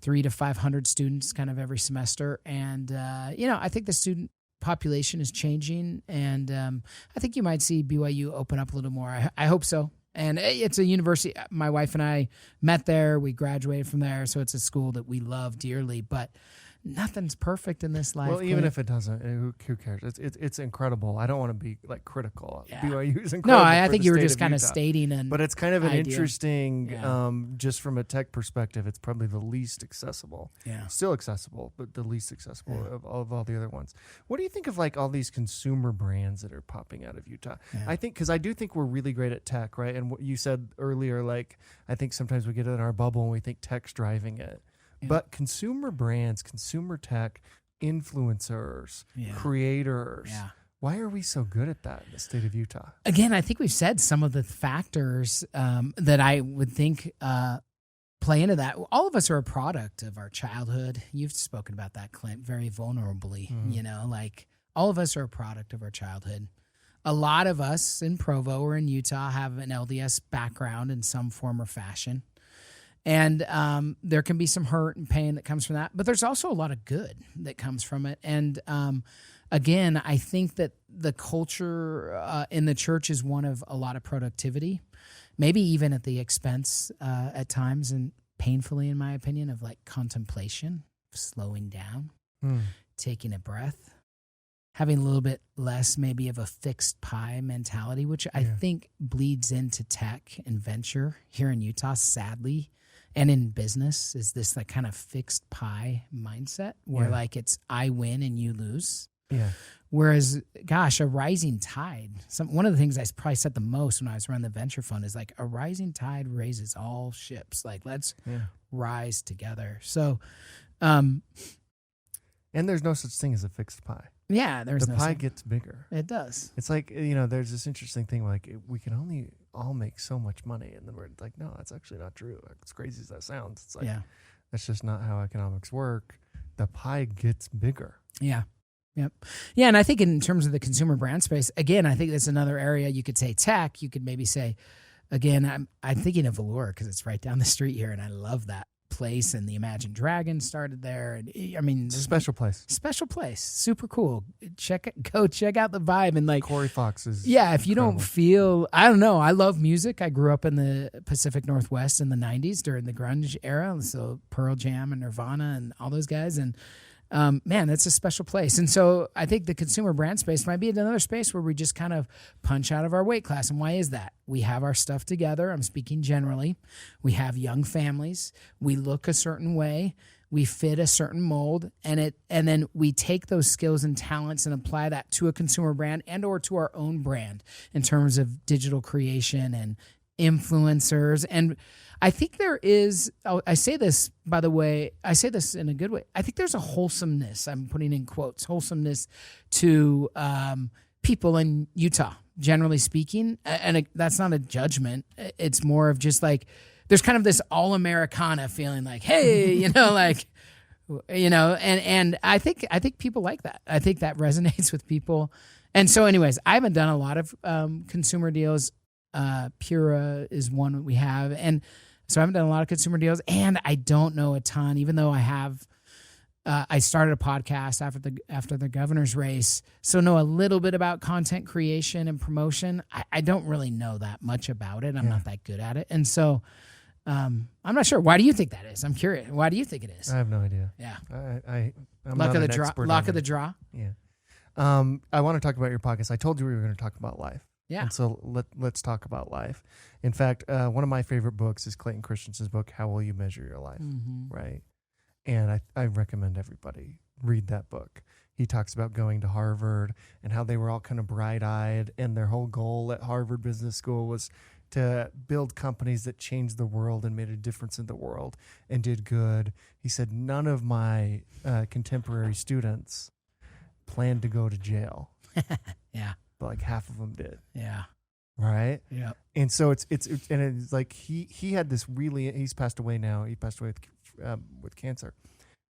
300 to 500 students kind of every semester, and I think the student population is changing, and I think you might see BYU open up a little more. I hope so. And it's a university. My wife and I met there. We graduated from there, so it's a school that we love dearly. But nothing's perfect in this life. Well, even if it doesn't, who cares? It's incredible. I don't want to be like critical. Yeah. BYU is incredible. No, I think you were just kind of stating but it's kind of an idea. interesting, just from a tech perspective, it's probably the least accessible. Yeah. Still accessible, but the least accessible of all the other ones. What do you think of like all these consumer brands that are popping out of Utah? Yeah. I think, because I do think we're really great at tech, right? And what you said earlier, like, I think sometimes we get in our bubble and we think tech's driving it. Yeah. But consumer brands, consumer tech, influencers, creators, why are we so good at that in the state of Utah? Again, I think we've said some of the factors that I would think play into that. All of us are a product of our childhood. You've spoken about that, Clint, very vulnerably. Like all of us are a product of our childhood. A lot of us in Provo or in Utah have an LDS background in some form or fashion. And there can be some hurt and pain that comes from that. But there's also a lot of good that comes from it. And again, I think that the culture in the church is one of a lot of productivity, maybe even at the expense at times, and painfully, in my opinion, of like contemplation, slowing down, taking a breath, having a little bit less maybe of a fixed pie mentality, which I think bleeds into tech and venture here in Utah, sadly. And in business is this like kind of fixed pie mindset where like it's I win and you lose. Yeah. Whereas, gosh, a rising tide. One of the things I probably said the most when I was running the venture fund is like a rising tide raises all ships. Like let's rise together. So, and there's no such thing as a fixed pie. Yeah, there's the pie gets bigger. It does. It's like, there's this interesting thing like we can only all make so much money, and then we're like, no, that's actually not true. As crazy as that sounds, it's like that's just not how economics work. The pie gets bigger. Yeah. Yep. Yeah, and I think in terms of the consumer brand space, again, I think that's another area. You could say tech. You could maybe say, again, I'm thinking of Velour because it's right down the street here, and I love that place, and the Imagine Dragon started there. And I mean, it's a special place. Special place, super cool. Go check out the vibe, and like Corey Fox is. Yeah, if you don't feel, I don't know. I love music. I grew up in the Pacific Northwest in the '90s during the grunge era, so Pearl Jam and Nirvana and all those guys, and man, that's a special place. And so I think the consumer brand space might be another space where we just kind of punch out of our weight class. And why is that? We have our stuff together. I'm speaking generally. We have young families. We look a certain way. We fit a certain mold, and then we take those skills and talents and apply that to a consumer brand and or to our own brand in terms of digital creation and influencers. And I think there is, I say this, by the way, I say this in a good way. I think there's a wholesomeness, I'm putting in quotes, wholesomeness to people in Utah, generally speaking. And that's not a judgment. It's more of just like, there's kind of this all Americana feeling like, hey, and I think people like that. I think that resonates with people. And so anyways, I haven't done a lot of consumer deals. Pura is one we have. And so I haven't done a lot of consumer deals, and I don't know a ton, even though I have, I started a podcast after the governor's race. So know a little bit about content creation and promotion. I don't really know that much about it. I'm not that good at it. And so, I'm not sure. Why do you think that is? I'm curious. Why do you think it is? I have no idea. Yeah. I'm luck not of the an draw. expert Luck on of the it. draw. Yeah. I want to talk about your podcast. I told you we were going to talk about life. Yeah. And so let's talk about life. In fact, one of my favorite books is Clayton Christensen's book, How Will You Measure Your Life? Mm-hmm. Right. And I recommend everybody read that book. He talks about going to Harvard and how they were all kind of bright-eyed, and their whole goal at Harvard Business School was to build companies that changed the world and made a difference in the world and did good. He said, none of my contemporary students planned to go to jail. Yeah. But like half of them did. Yeah. Right. Yeah. And so it's like he had this really, he's passed away now. He passed away with cancer,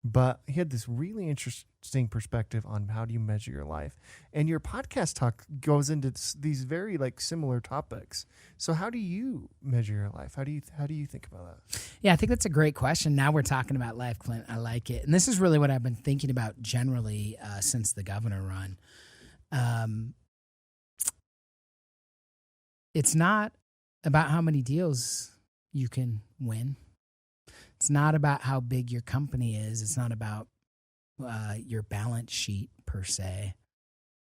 But he had this really interesting perspective on how do you measure your life. And your podcast talk goes into these very like similar topics. So how do you measure your life? How do you think about that? Yeah, I think that's a great question. Now we're talking about life, Clint. I like it. And this is really what I've been thinking about generally since the governor run. It's not about how many deals you can win. It's not about how big your company is. It's not about your balance sheet per se.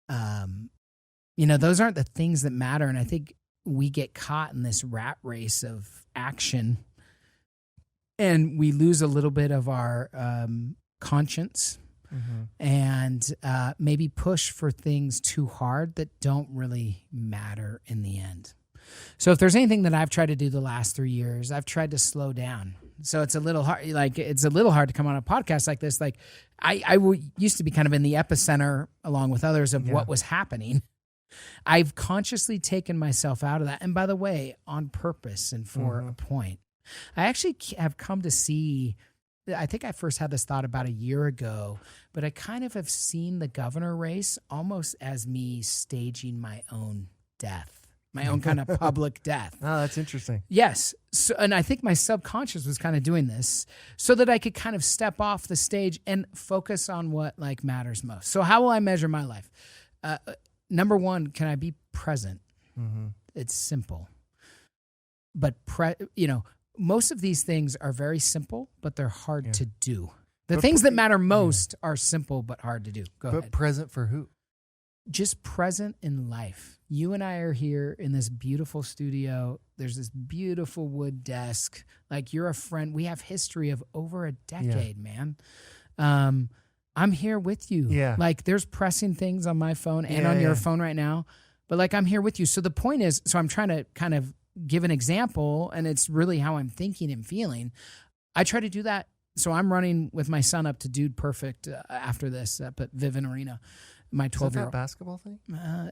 Those aren't the things that matter. And I think we get caught in this rat race of action, and we lose a little bit of our conscience, and maybe push for things too hard that don't really matter in the end. So if there's anything that I've tried to do the last 3 years, I've tried to slow down. So it's a little hard. It's a little hard to come on a podcast like this. Like I used to be kind of in the epicenter along with others of what was happening. I've consciously taken myself out of that. And by the way, on purpose and for a point. I actually have come to see, I think I first had this thought about a year ago, but I kind of have seen the governor race almost as me staging my own death. My own kind of public death. Oh, that's interesting. Yes. So, and I think my subconscious was kind of doing this so that I could kind of step off the stage and focus on what like matters most. So how will I measure my life? Number one, can I be present? It's simple. But, most of these things are very simple, but they're hard to do. The things that matter most are simple but hard to do. Go ahead. But present for who? Just present in life. You and I are here in this beautiful studio. There's this beautiful wood desk. Like you're a friend. We have history of over a decade, man. I'm here with you. Yeah. Like there's pressing things on my phone and on your phone right now. But like I'm here with you. So the point is, so I'm trying to kind of give an example, and it's really how I'm thinking and feeling. I try to do that. So I'm running with my son up to Dude Perfect after this up at Vivint Arena. My 12-year-old. Is that basketball thing?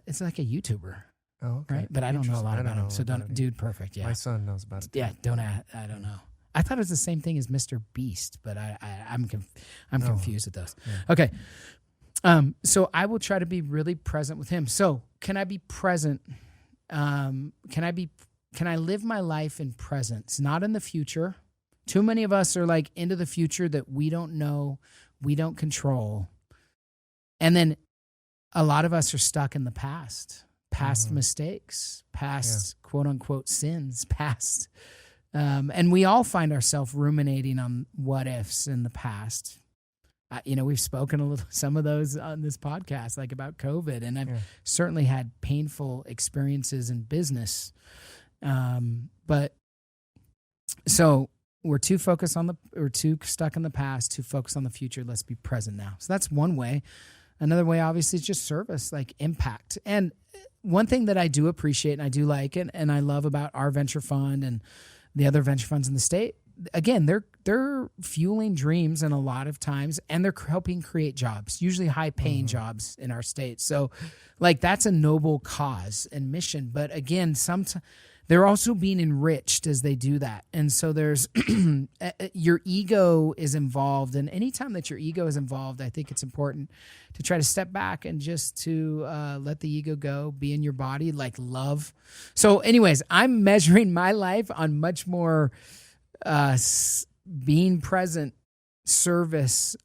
It's like a YouTuber. Oh, okay. Right? But I don't know a lot about him. So don't, Dude Perfect. Yeah. My son knows about it. Yeah. I don't know. I thought it was the same thing as Mr. Beast, but I'm confused with those. Yeah. Okay. So I will try to be really present with him. So can I be present? Can I live my life in presence, not in the future? Too many of us are like into the future that we don't know, we don't control. And then a lot of us are stuck in the past mistakes, past quote unquote sins, past. And we all find ourselves ruminating on what ifs in the past. We've spoken some of those on this podcast, like about COVID, and I've certainly had painful experiences in business. But so we're too stuck in the past, too focused on the future. Let's be present now. So that's one way. Another way, obviously, is just service, like impact. And one thing that I do appreciate and I do like and I love about our venture fund and the other venture funds in the state, again, they're fueling dreams and a lot of times, and they're helping create jobs, usually high-paying jobs in our state. So, like, that's a noble cause and mission. But again, sometimes they're also being enriched as they do that. And so there's your ego is involved. And anytime that your ego is involved, I think it's important to try to step back and just to let the ego go, be in your body, like love. So anyways, I'm measuring my life on much more being present, service,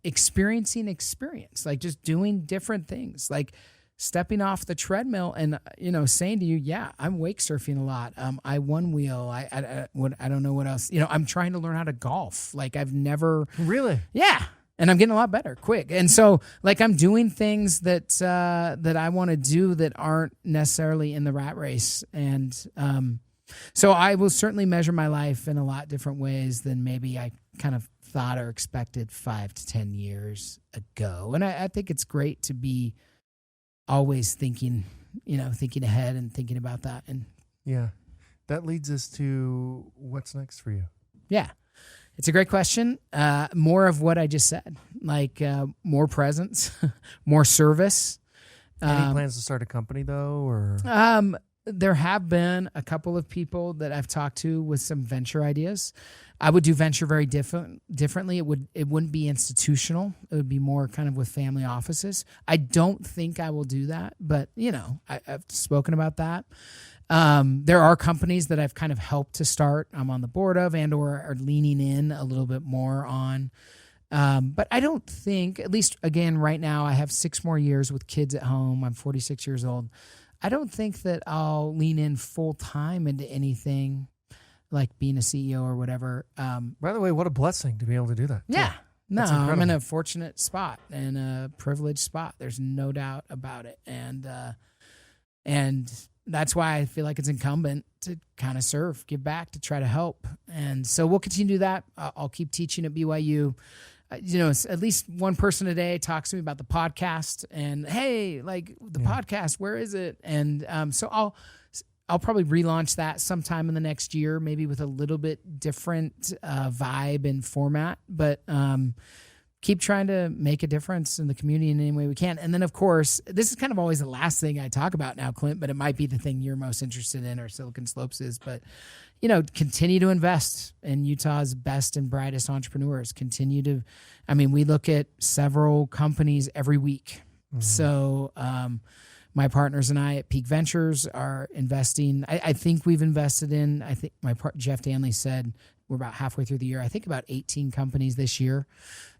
experiencing experience, like just doing different things, like stepping off the treadmill and, saying to you, yeah, I'm wake surfing a lot. I one wheel. I don't know what else. I'm trying to learn how to golf. Like I've never really. Yeah. And I'm getting a lot better quick. And so like I'm doing things that I want to do that aren't necessarily in the rat race. And so I will certainly measure my life in a lot different ways than maybe I kind of thought or expected 5 to 10 years ago. And I think it's great to be always thinking ahead and thinking about that. And yeah, that leads us to what's next for you. Yeah, it's a great question. More of what I just said, like more presence, more service. Any plans to start a company though, or? there have been a couple of people that I've talked to with some venture ideas. I would do venture very differently. It wouldn't be institutional. It would be more kind of with family offices. I don't think I will do that, but I've spoken about that. There are companies that I've kind of helped to start. I'm on the board of and or are leaning in a little bit more on. But I don't think, at least again, right now, I have 6 more years with kids at home. I'm 46 years old. I don't think that I'll lean in full time into anything like being a CEO or whatever. By the way, what a blessing to be able to do that. Yeah. No, That's I'm in incredible. a fortunate spot and a privileged spot. There's no doubt about it. And that's why I feel like it's incumbent to kind of serve, give back, to try to help. And so we'll continue to do that. I'll keep teaching at BYU. It's at least one person a day talks to me about the podcast and, hey, like the podcast, where is it? And so I'll probably relaunch that sometime in the next year, maybe with a little bit different vibe and format, but keep trying to make a difference in the community in any way we can. And then, of course, this is kind of always the last thing I talk about now, Clint, but it might be the thing you're most interested in, or Silicon Slopes is. But, continue to invest in Utah's best and brightest entrepreneurs. We look at several companies every week. Mm-hmm. So my partners and I at Peak Ventures are investing. I think we've invested in, Jeff Danley said, we're about halfway through the year. I think about 18 companies this year.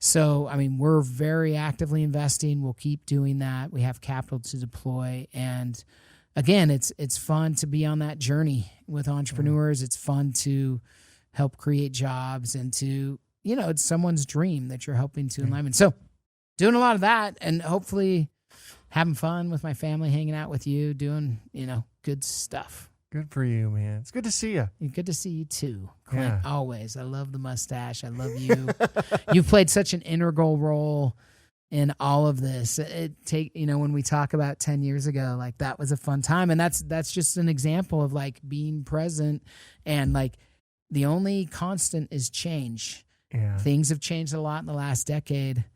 So, we're very actively investing. We'll keep doing that. We have capital to deploy. And again, it's fun to be on that journey with entrepreneurs. It's fun to help create jobs and to, it's someone's dream that you're helping to enliven. So doing a lot of that and hopefully having fun with my family, hanging out with you, doing, good stuff. Good for you, man. It's good to see you. Good to see you too, Clint. Yeah. Always. I love the mustache. I love you. You've played such an integral role in all of this. When we talk about 10 years ago, like that was a fun time. And that's just an example of like being present, and like the only constant is change. Yeah. Things have changed a lot in the last decade.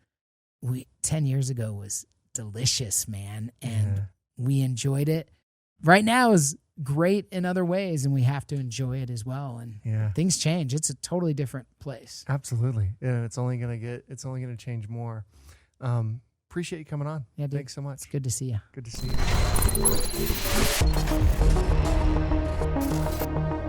10 years ago was delicious, man. And we enjoyed it. Right now is great in other ways, and we have to enjoy it as well. And things change. It's a totally different place. Absolutely. Yeah, it's only gonna change more. Appreciate you coming on. Yeah, dude. Thanks so much. It's good to see you. Good to see you.